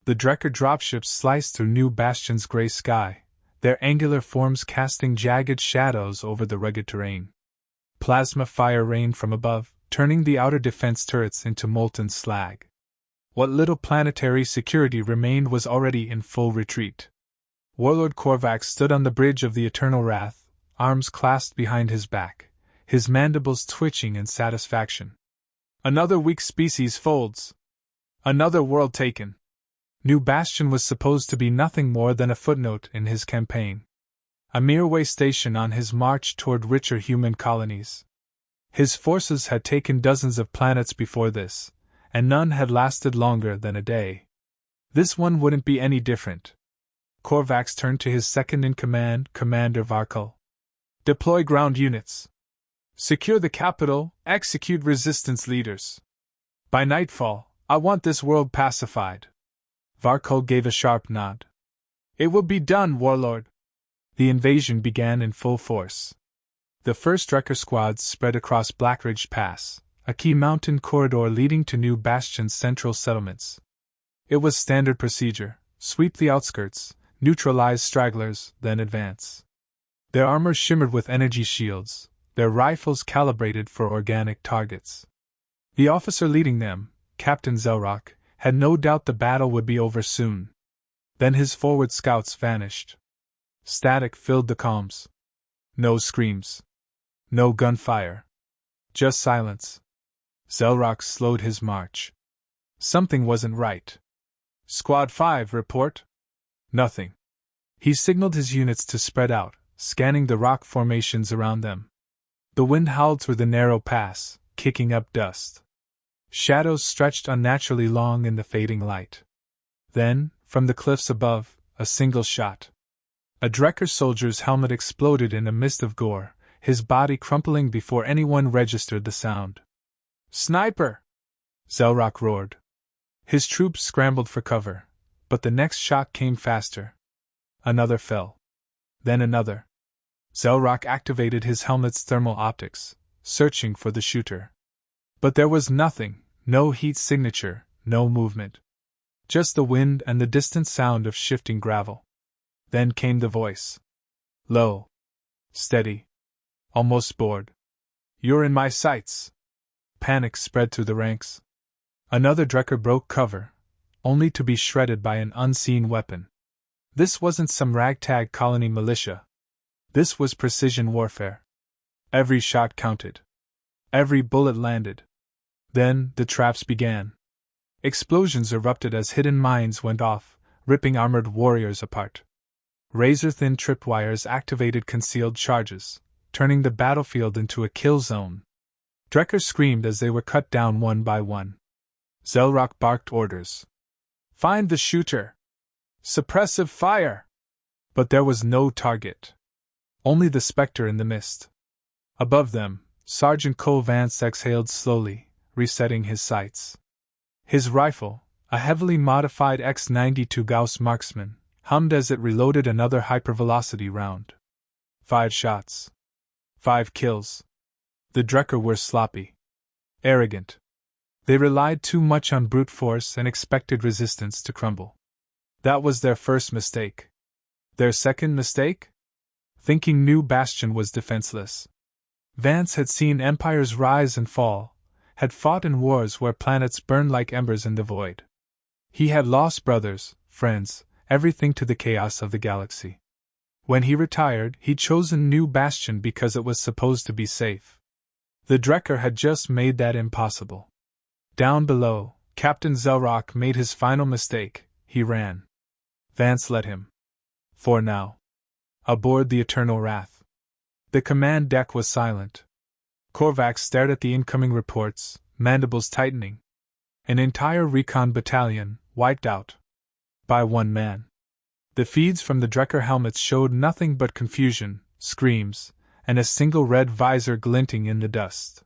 The Drekker dropships sliced through New Bastion's gray sky, their angular forms casting jagged shadows over the rugged terrain. Plasma fire rained from above, turning the outer defense turrets into molten slag. What little planetary security remained was already in full retreat. Warlord Korvax stood on the bridge of the Eternal Wrath, arms clasped behind his back, his mandibles twitching in satisfaction. Another weak species folds. Another world taken. New Bastion was supposed to be nothing more than a footnote in his campaign. A mere way station on his march toward richer human colonies. His forces had taken dozens of planets before this, and none had lasted longer than a day. This one wouldn't be any different. Korvax turned to his second-in-command, Commander Varkul. Deploy ground units. Secure the capital, execute resistance leaders. By nightfall, I want this world pacified. Varkul gave a sharp nod. It will be done, Warlord. The invasion began in full force. The first Drekker squads spread across Blackridge Pass, a key mountain corridor leading to New Bastion's central settlements. It was standard procedure: sweep the outskirts, neutralize stragglers, then advance. Their armor shimmered with energy shields, their rifles calibrated for organic targets. The officer leading them, Captain Zelrock, had no doubt the battle would be over soon. Then his forward scouts vanished. Static filled the comms. No screams. No gunfire. Just silence. Zelrock slowed his march. Something wasn't right. Squad 5, report. Nothing. He signaled his units to spread out, scanning the rock formations around them. The wind howled through the narrow pass, kicking up dust. Shadows stretched unnaturally long in the fading light. Then, from the cliffs above, a single shot. A Drekker soldier's helmet exploded in a mist of gore, his body crumpling before anyone registered the sound. Sniper! Zelrock roared. His troops scrambled for cover, but the next shot came faster. Another fell. Then another. Zelrock activated his helmet's thermal optics, searching for the shooter. But there was nothing, no heat signature, no movement. Just the wind and the distant sound of shifting gravel. Then came the voice. Low. Steady. Almost bored. You're in my sights. Panic spread through the ranks. Another Drekker broke cover, only to be shredded by an unseen weapon. This wasn't some ragtag colony militia. This was precision warfare. Every shot counted. Every bullet landed. Then the traps began. Explosions erupted as hidden mines went off, ripping armored warriors apart. Razor-thin tripwires activated concealed charges, turning the battlefield into a kill zone. Drekker screamed as they were cut down one by one. Zelrock barked orders. Find the shooter! Suppressive fire! But there was no target. Only the specter in the mist. Above them, Sergeant Cole Vance exhaled slowly, resetting his sights. His rifle, a heavily modified X-92 Gauss marksman, hummed as it reloaded another hypervelocity round. 5 shots. 5 kills. The Drekker were sloppy. Arrogant. They relied too much on brute force and expected resistance to crumble. That was their first mistake. Their second mistake? Thinking New Bastion was defenseless. Vance had seen empires rise and fall, had fought in wars where planets burned like embers in the void. He had lost brothers, friends, everything to the chaos of the galaxy. When he retired, he'd chosen New Bastion because it was supposed to be safe. The Drekker had just made that impossible. Down below, Captain Zelrock made his final mistake. He ran. Vance led him. For now. Aboard the Eternal Wrath. The command deck was silent. Korvax stared at the incoming reports, mandibles tightening. An entire recon battalion, wiped out. By one man. The feeds from the Drekker helmets showed nothing but confusion, screams, and a single red visor glinting in the dust.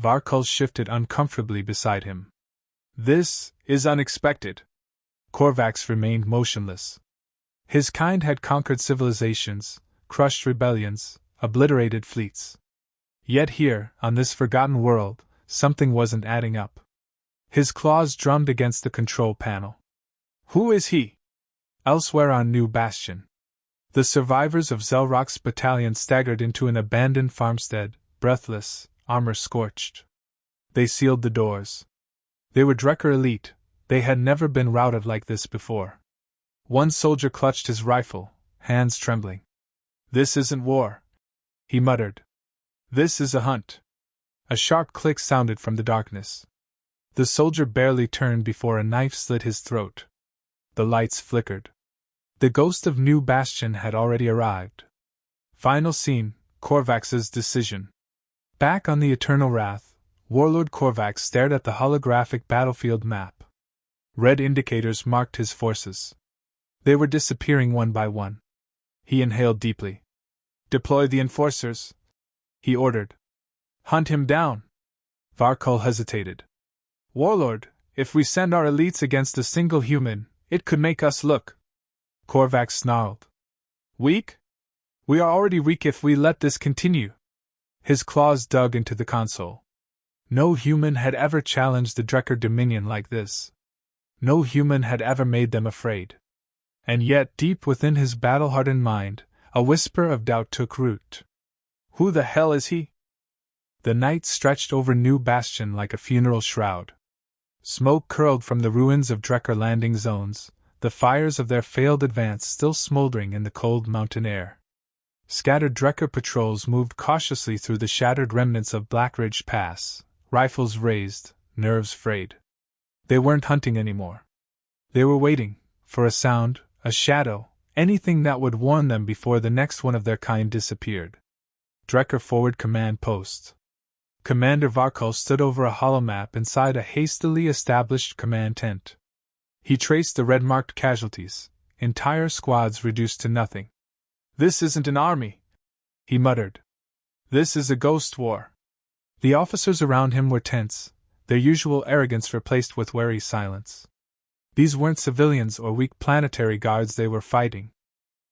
Varkul shifted uncomfortably beside him. This is unexpected. Korvax remained motionless. His kind had conquered civilizations, crushed rebellions, obliterated fleets. Yet here, on this forgotten world, something wasn't adding up. His claws drummed against the control panel. Who is he? Elsewhere on New Bastion. The survivors of Zelrock's battalion staggered into an abandoned farmstead, breathless, armor scorched. They sealed the doors. They were Drekker elite. They had never been routed like this before. One soldier clutched his rifle, hands trembling. "This isn't war," he muttered. "This is a hunt." A sharp click sounded from the darkness. The soldier barely turned before a knife slit his throat. The lights flickered. The ghost of New Bastion had already arrived. Final scene, Korvax's decision. Back on the Eternal Wrath, Warlord Korvax stared at the holographic battlefield map. Red indicators marked his forces. They were disappearing one by one. He inhaled deeply. "Deploy the enforcers," he ordered. "Hunt him down." Varkol hesitated. "Warlord, if we send our elites against a single human, it could make us look." Korvax snarled. "Weak? We are already weak if we let this continue." His claws dug into the console. No human had ever challenged the Drekker dominion like this. No human had ever made them afraid. And yet, deep within his battle-hardened mind, a whisper of doubt took root. Who the hell is he? The night stretched over New Bastion like a funeral shroud. Smoke curled from the ruins of Drekker landing zones, the fires of their failed advance still smoldering in the cold mountain air. Scattered Drekker patrols moved cautiously through the shattered remnants of Blackridge Pass, rifles raised, nerves frayed. They weren't hunting anymore. They were waiting, for a sound, a shadow, anything that would warn them before the next one of their kind disappeared. Drekker Forward Command Post. Commander Varkol stood over a holomap inside a hastily established command tent. He traced the red-marked casualties, entire squads reduced to nothing. "This isn't an army," he muttered. "This is a ghost war." The officers around him were tense, their usual arrogance replaced with wary silence. These weren't civilians or weak planetary guards they were fighting.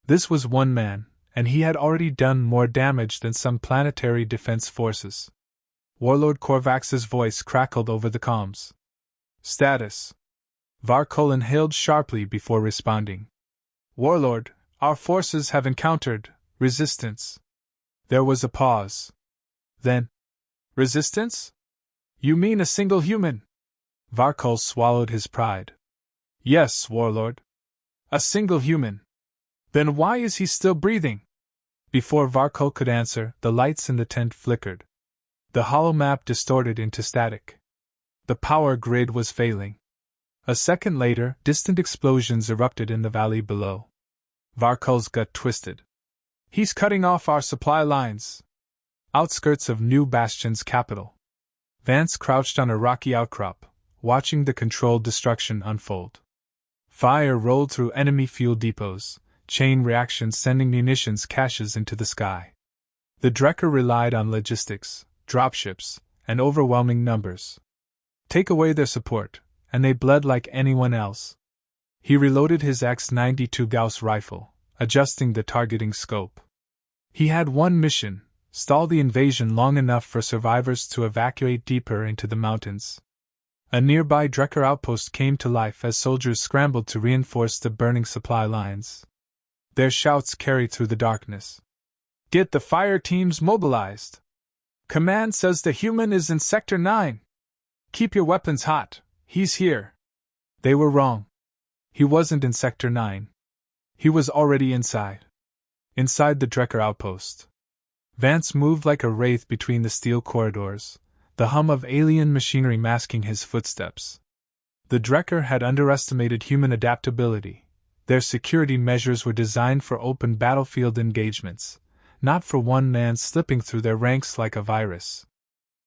This was one man, and he had already done more damage than some planetary defense forces. Warlord Korvax's voice crackled over the comms. "Status." Varkol inhaled sharply before responding. "Warlord, our forces have encountered resistance." There was a pause. Then, "Resistance? You mean a single human?" Varkol swallowed his pride. "Yes, Warlord. A single human." "Then why is he still breathing?" Before Varkol could answer, the lights in the tent flickered. The holomap distorted into static. The power grid was failing. A second later, distant explosions erupted in the valley below. Varkol's gut twisted. "He's cutting off our supply lines." Outskirts of New Bastion's capital. Vance crouched on a rocky outcrop, watching the controlled destruction unfold. Fire rolled through enemy fuel depots, chain reactions sending munitions caches into the sky. The Drekker relied on logistics, dropships, and overwhelming numbers. Take away their support, and they bled like anyone else. He reloaded his X-92 Gauss rifle, adjusting the targeting scope. He had one mission: stall the invasion long enough for survivors to evacuate deeper into the mountains. A nearby Drekker outpost came to life as soldiers scrambled to reinforce the burning supply lines. Their shouts carried through the darkness. "Get the fire teams mobilized! Command says the human is in Sector 9. Keep your weapons hot, he's here." They were wrong. He wasn't in Sector 9. He was already inside. Inside the Drekker outpost. Vance moved like a wraith between the steel corridors, the hum of alien machinery masking his footsteps. The Drekker had underestimated human adaptability. Their security measures were designed for open battlefield engagements, not for one man slipping through their ranks like a virus.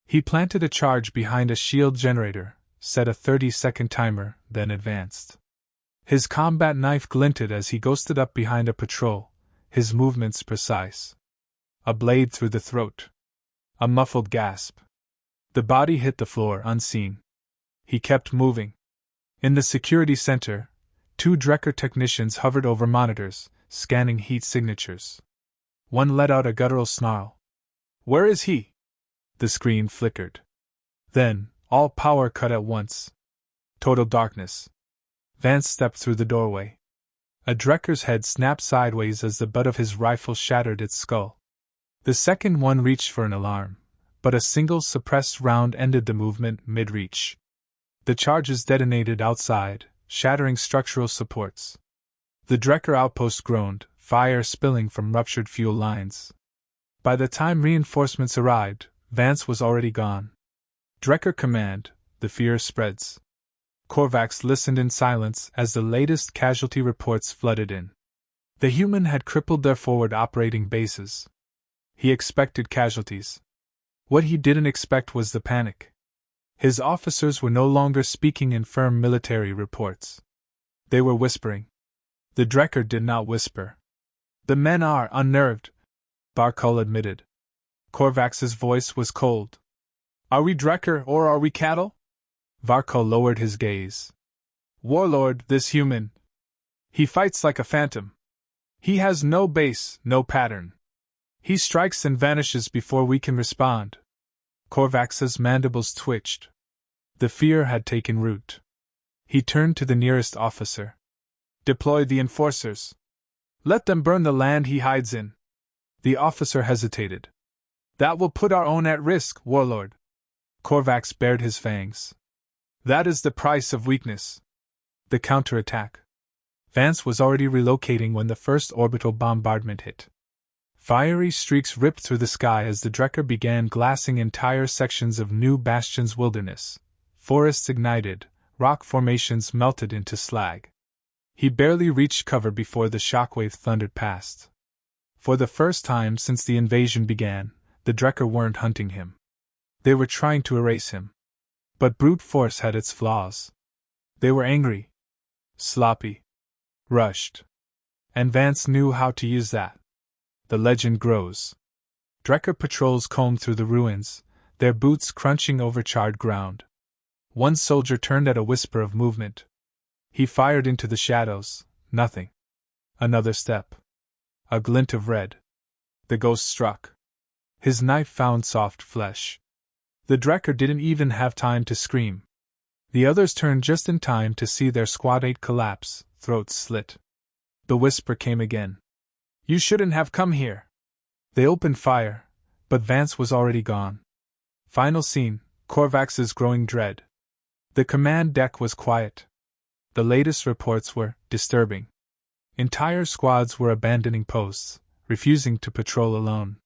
He planted a charge behind a shield generator, set a 30-second timer, then advanced. His combat knife glinted as he ghosted up behind a patrol, his movements precise. A blade through the throat. A muffled gasp. The body hit the floor unseen. He kept moving. In the security center, 2 Drekker technicians hovered over monitors, scanning heat signatures. One let out a guttural snarl. "Where is he?" The screen flickered. Then, all power cut at once. Total darkness. Vance stepped through the doorway. A Drekker's head snapped sideways as the butt of his rifle shattered its skull. The second one reached for an alarm, but a single suppressed round ended the movement mid-reach. The charges detonated outside, shattering structural supports. The Drekker outpost groaned, fire spilling from ruptured fuel lines. By the time reinforcements arrived, Vance was already gone. Drekker command, the fear spreads. Korvax listened in silence as the latest casualty reports flooded in. The human had crippled their forward operating bases. He expected casualties. What he didn't expect was the panic. His officers were no longer speaking in firm military reports. They were whispering. The Drekker did not whisper. The men are unnerved, Barkul admitted. Korvax's voice was cold. Are we Drekker or are we cattle? Varkul lowered his gaze. Warlord, this human. He fights like a phantom. He has no base, no pattern. He strikes and vanishes before we can respond. Korvax's mandibles twitched. The fear had taken root. He turned to the nearest officer. Deploy the enforcers. Let them burn the land he hides in. The officer hesitated. That will put our own at risk, Warlord. Korvax bared his fangs. That is the price of weakness. The counterattack. Vance was already relocating when the first orbital bombardment hit. Fiery streaks ripped through the sky as the Drekker began glassing entire sections of New Bastion's wilderness. Forests ignited, rock formations melted into slag. He barely reached cover before the shockwave thundered past. For the first time since the invasion began, the Drekker weren't hunting him. They were trying to erase him. But brute force had its flaws. They were angry, sloppy, rushed. And Vance knew how to use that. The legend grows. Drekker patrols combed through the ruins, their boots crunching over charred ground. One soldier turned at a whisper of movement. He fired into the shadows, nothing. Another step. A glint of red. The ghost struck. His knife found soft flesh. The Drekker didn't even have time to scream. The others turned just in time to see their squadmate collapse, throats slit. The whisper came again. You shouldn't have come here. They opened fire, but Vance was already gone. Final scene, Korvax's growing dread. The command deck was quiet. The latest reports were disturbing. Entire squads were abandoning posts, refusing to patrol alone.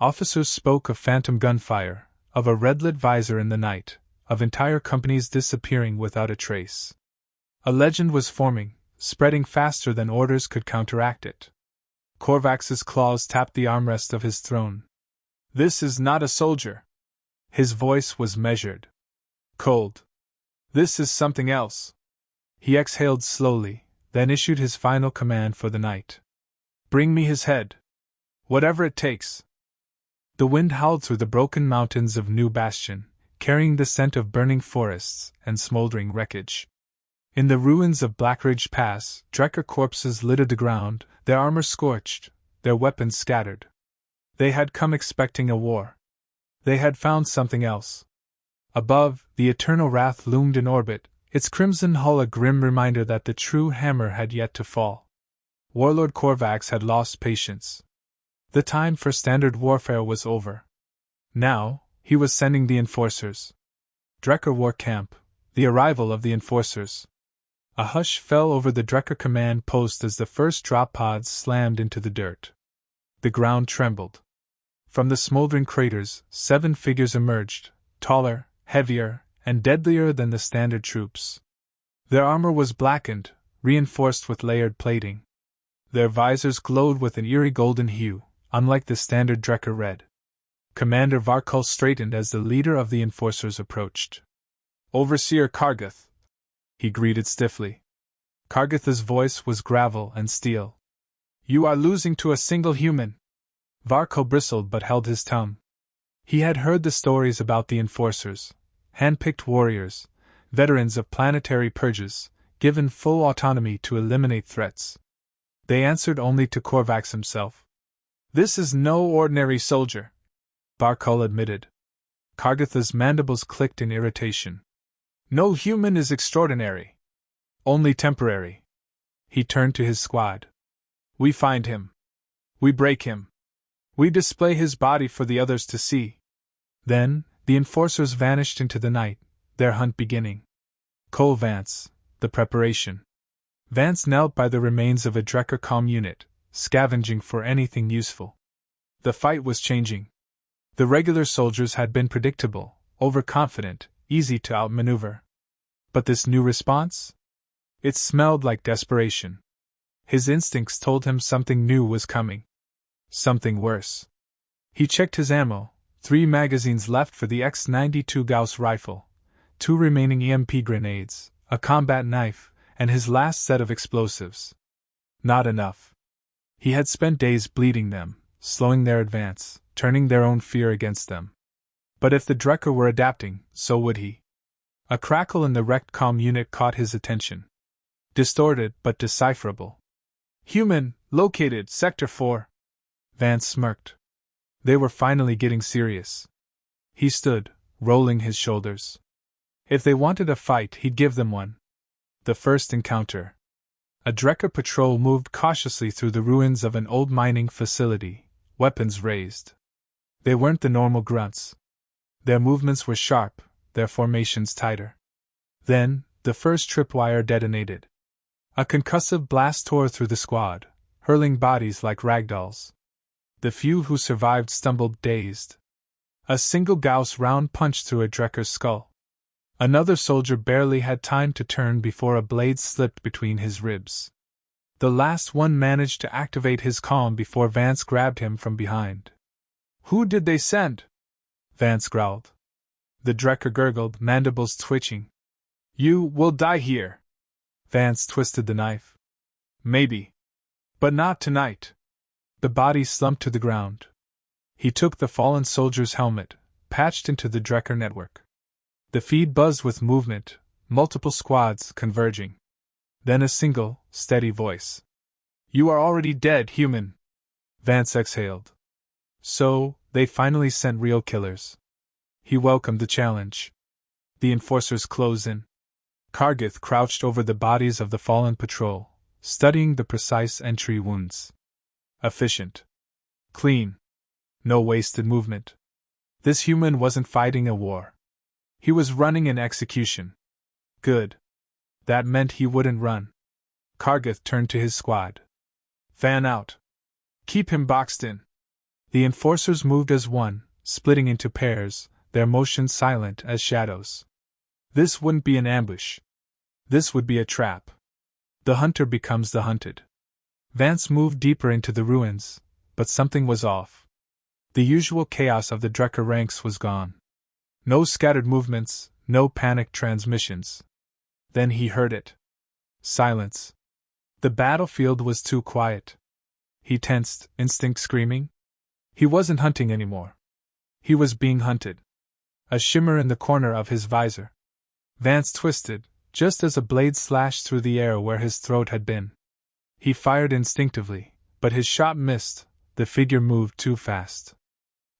Officers spoke of phantom gunfire, of a red-lit visor in the night, of entire companies disappearing without a trace. A legend was forming, spreading faster than orders could counteract it. Korvax's claws tapped the armrest of his throne. This is not a soldier. His voice was measured. Cold. This is something else. He exhaled slowly, then issued his final command for the night. Bring me his head. Whatever it takes. The wind howled through the broken mountains of New Bastion, carrying the scent of burning forests and smoldering wreckage. In the ruins of Blackridge Pass, Drekker corpses littered the ground, their armor scorched, their weapons scattered. They had come expecting a war. They had found something else. Above, the eternal wrath loomed in orbit, its crimson hull a grim reminder that the true hammer had yet to fall. Warlord Korvax had lost patience. The time for standard warfare was over. Now, he was sending the enforcers. Drekker War Camp, the arrival of the enforcers. A hush fell over the Drekker command post as the first drop pods slammed into the dirt. The ground trembled. From the smoldering craters, 7 figures emerged, taller, heavier, and deadlier than the standard troops. Their armor was blackened, reinforced with layered plating. Their visors glowed with an eerie golden hue, unlike the standard Drekker red. Commander Varkul straightened as the leader of the enforcers approached. Overseer Kargath, he greeted stiffly. Kargath's voice was gravel and steel. You are losing to a single human. Varkul bristled but held his tongue. He had heard the stories about the enforcers, hand-picked warriors, veterans of planetary purges, given full autonomy to eliminate threats. They answered only to Korvax himself. This is no ordinary soldier, Varkul admitted. Kargath's mandibles clicked in irritation. No human is extraordinary. Only temporary. He turned to his squad. We find him. We break him. We display his body for the others to see. Then, the enforcers vanished into the night, their hunt beginning. Cole Vance, the preparation. Vance knelt by the remains of a Drecker comm unit, scavenging for anything useful. The fight was changing. The regular soldiers had been predictable, overconfident, easy to outmaneuver. But this new response? It smelled like desperation. His instincts told him something new was coming. Something worse. He checked his ammo, 3 magazines left for the X-92 Gauss rifle, 2 remaining EMP grenades, a combat knife, and his last set of explosives. Not enough. He had spent days bleeding them, slowing their advance, turning their own fear against them. But if the Drecker were adapting, so would he. A crackle in the wrecked comm unit caught his attention. Distorted but decipherable. Human, located, Sector 4. Vance smirked. They were finally getting serious. He stood, rolling his shoulders. If they wanted a fight, he'd give them one. The first encounter. A Drecker patrol moved cautiously through the ruins of an old mining facility, weapons raised. They weren't the normal grunts. Their movements were sharp, their formations tighter. Then, the first tripwire detonated. A concussive blast tore through the squad, hurling bodies like ragdolls. The few who survived stumbled dazed. A single Gauss round punched through a Drecker's skull. Another soldier barely had time to turn before a blade slipped between his ribs. The last one managed to activate his comm before Vance grabbed him from behind. Who did they send? Vance growled. The Drecker gurgled, mandibles twitching. You will die here. Vance twisted the knife. Maybe. But not tonight. The body slumped to the ground. He took the fallen soldier's helmet, patched into the Drecker network. The feed buzzed with movement, multiple squads converging. Then a single, steady voice. You are already dead, human. Vance exhaled. So, they finally sent real killers. He welcomed the challenge. The enforcers closed in. Kargith crouched over the bodies of the fallen patrol, studying the precise entry wounds. Efficient. Clean. No wasted movement. This human wasn't fighting a war. He was running an execution. Good. That meant he wouldn't run. Kargith turned to his squad. Fan out. Keep him boxed in. The enforcers moved as one, splitting into pairs, their motion silent as shadows. This wouldn't be an ambush. This would be a trap. The hunter becomes the hunted. Vance moved deeper into the ruins, but something was off. The usual chaos of the Drecker ranks was gone. No scattered movements, no panicked transmissions. Then he heard it. Silence. The battlefield was too quiet. He tensed, instinct screaming. He wasn't hunting anymore. He was being hunted. A shimmer in the corner of his visor. Vance twisted, just as a blade slashed through the air where his throat had been. He fired instinctively, but his shot missed, the figure moved too fast.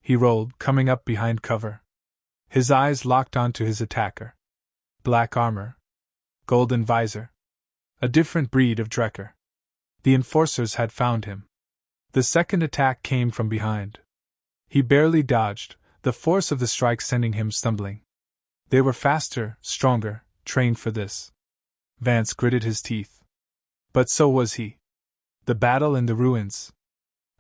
He rolled, coming up behind cover. His eyes locked onto his attacker. Black armor. Golden visor. A different breed of Drecker. The enforcers had found him. The second attack came from behind. He barely dodged, the force of the strike sending him stumbling. They were faster, stronger, trained for this. Vance gritted his teeth. But so was he. The battle in the ruins.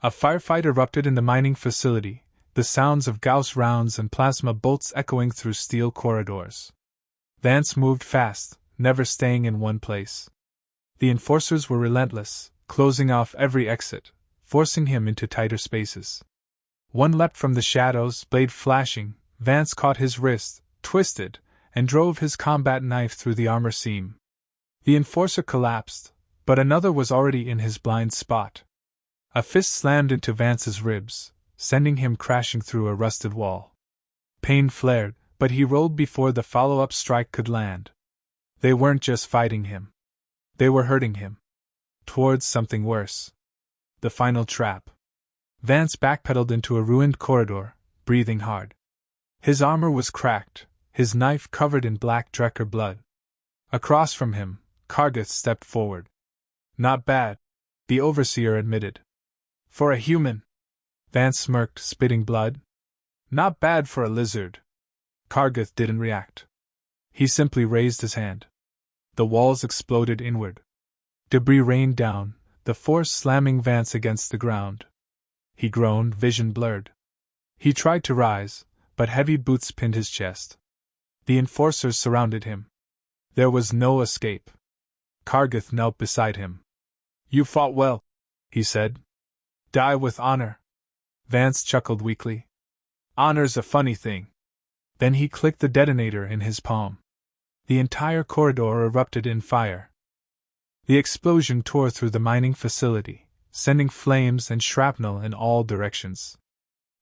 A firefight erupted in the mining facility, the sounds of Gauss rounds and plasma bolts echoing through steel corridors. Vance moved fast, never staying in one place. The enforcers were relentless, closing off every exit, forcing him into tighter spaces. One leapt from the shadows, blade flashing. Vance caught his wrist, twisted, and drove his combat knife through the armor seam. The enforcer collapsed, but another was already in his blind spot. A fist slammed into Vance's ribs, sending him crashing through a rusted wall. Pain flared, but he rolled before the follow-up strike could land. They weren't just fighting him. They were hurting him. Towards something worse. The final trap. Vance backpedaled into a ruined corridor, breathing hard. His armor was cracked, his knife covered in black Drecker blood. Across from him, Kargath stepped forward. Not bad, the overseer admitted. For a human. Vance smirked, spitting blood. Not bad for a lizard. Kargath didn't react. He simply raised his hand. The walls exploded inward. Debris rained down, the force slamming Vance against the ground. He groaned, vision blurred. He tried to rise, but heavy boots pinned his chest. The enforcers surrounded him. There was no escape. Kargath knelt beside him. You fought well, he said. Die with honor. Vance chuckled weakly. Honor's a funny thing. Then he clicked the detonator in his palm. The entire corridor erupted in fire. The explosion tore through the mining facility, sending flames and shrapnel in all directions.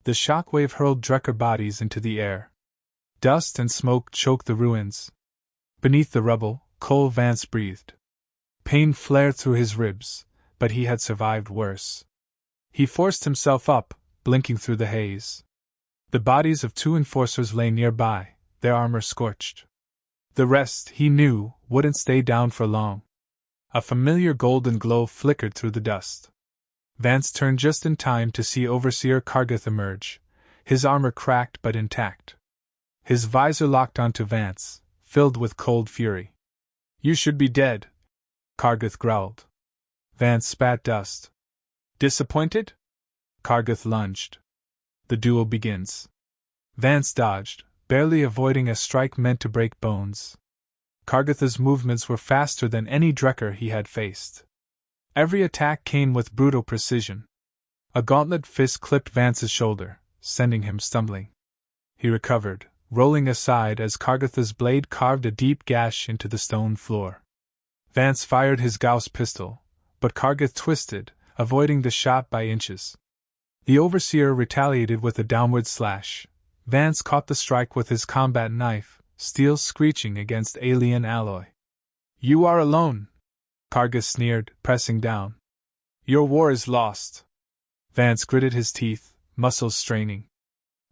The shockwave hurled Drekker bodies into the air. Dust and smoke choked the ruins. Beneath the rubble, Cole Vance breathed. Pain flared through his ribs, but he had survived worse. He forced himself up, blinking through the haze. The bodies of 2 enforcers lay nearby, their armor scorched. The rest, he knew, wouldn't stay down for long. A familiar golden glow flickered through the dust. Vance turned just in time to see Overseer Kargath emerge, his armor cracked but intact. His visor locked onto Vance, filled with cold fury. You should be dead, Kargath growled. Vance spat dust. Disappointed? Kargath lunged. The duel begins. Vance dodged, barely avoiding a strike meant to break bones. Kargath's movements were faster than any Drekker he had faced. Every attack came with brutal precision. A gauntlet fist clipped Vance's shoulder, sending him stumbling. He recovered, rolling aside as Kargath's blade carved a deep gash into the stone floor. Vance fired his Gauss pistol, but Kargath twisted, avoiding the shot by inches. The Overseer retaliated with a downward slash. Vance caught the strike with his combat knife, steel screeching against alien alloy. You are alone, Kargath sneered, pressing down. Your war is lost. Vance gritted his teeth, muscles straining.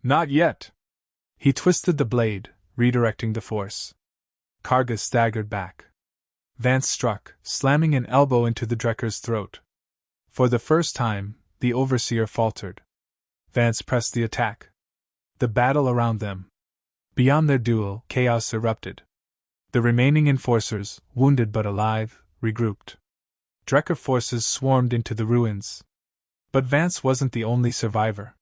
Not yet. He twisted the blade, redirecting the force. Kargath staggered back. Vance struck, slamming an elbow into the Drekker's throat. For the first time, the Overseer faltered. Vance pressed the attack. The battle around them. Beyond their duel, chaos erupted. The remaining enforcers, wounded but alive, regrouped. Drekker forces swarmed into the ruins. But Vance wasn't the only survivor.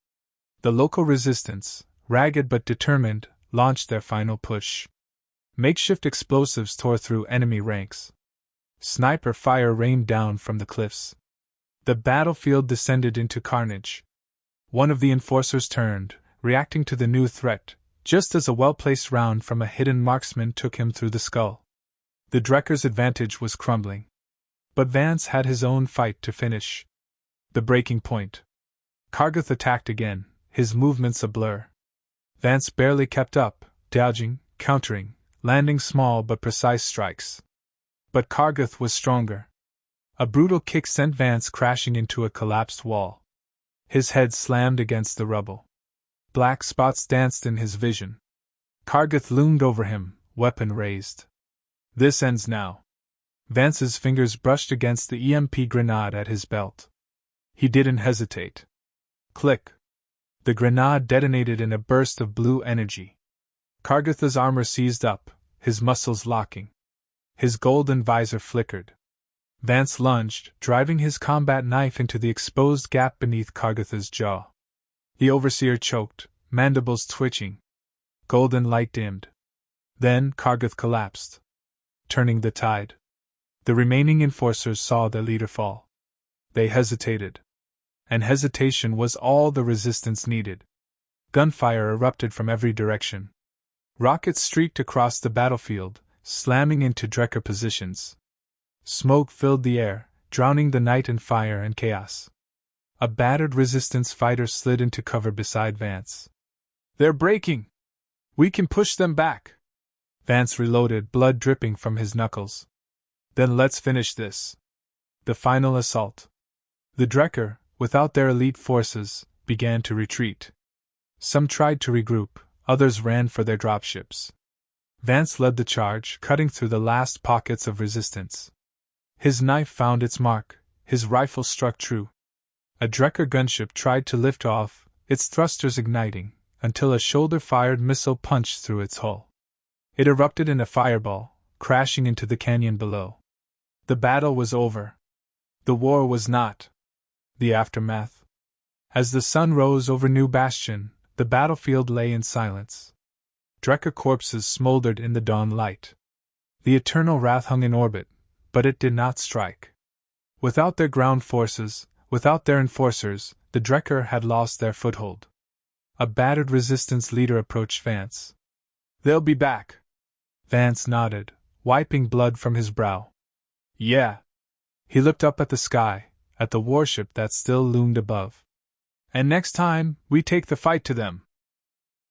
The local resistance, ragged but determined, launched their final push. Makeshift explosives tore through enemy ranks. Sniper fire rained down from the cliffs. The battlefield descended into carnage. One of the enforcers turned, reacting to the new threat, just as a well-placed round from a hidden marksman took him through the skull. The Drekker's advantage was crumbling. But Vance had his own fight to finish. The breaking point. Kargath attacked again, his movements a blur. Vance barely kept up, dodging, countering, landing small but precise strikes. But Kargath was stronger. A brutal kick sent Vance crashing into a collapsed wall. His head slammed against the rubble. Black spots danced in his vision. Kargath loomed over him, weapon raised. This ends now. Vance's fingers brushed against the EMP grenade at his belt. He didn't hesitate. Click. The grenade detonated in a burst of blue energy. Kargath's armor seized up, his muscles locking. His golden visor flickered. Vance lunged, driving his combat knife into the exposed gap beneath Kargath's jaw. The Overseer choked, mandibles twitching. Golden light dimmed. Then Kargath collapsed, turning the tide. The remaining enforcers saw their leader fall. They hesitated. And hesitation was all the resistance needed. Gunfire erupted from every direction. Rockets streaked across the battlefield, slamming into Drekker positions. Smoke filled the air, drowning the night in fire and chaos. A battered resistance fighter slid into cover beside Vance. They're breaking! We can push them back! Vance reloaded, blood dripping from his knuckles. Then let's finish this. The final assault. The Drekker, without their elite forces, began to retreat. Some tried to regroup, others ran for their dropships. Vance led the charge, cutting through the last pockets of resistance. His knife found its mark, his rifle struck true. A Drecker gunship tried to lift off, its thrusters igniting, until a shoulder-fired missile punched through its hull. It erupted in a fireball, crashing into the canyon below. The battle was over. The war was not. The aftermath. As the sun rose over New Bastion, the battlefield lay in silence. Drecker corpses smoldered in the dawn light. The eternal wrath hung in orbit, but it did not strike. Without their ground forces, without their enforcers, the Drecker had lost their foothold. A battered resistance leader approached Vance. "They'll be back." Vance nodded, wiping blood from his brow. "Yeah." He looked up at the sky, at the warship that still loomed above. "And next time, we take the fight to them."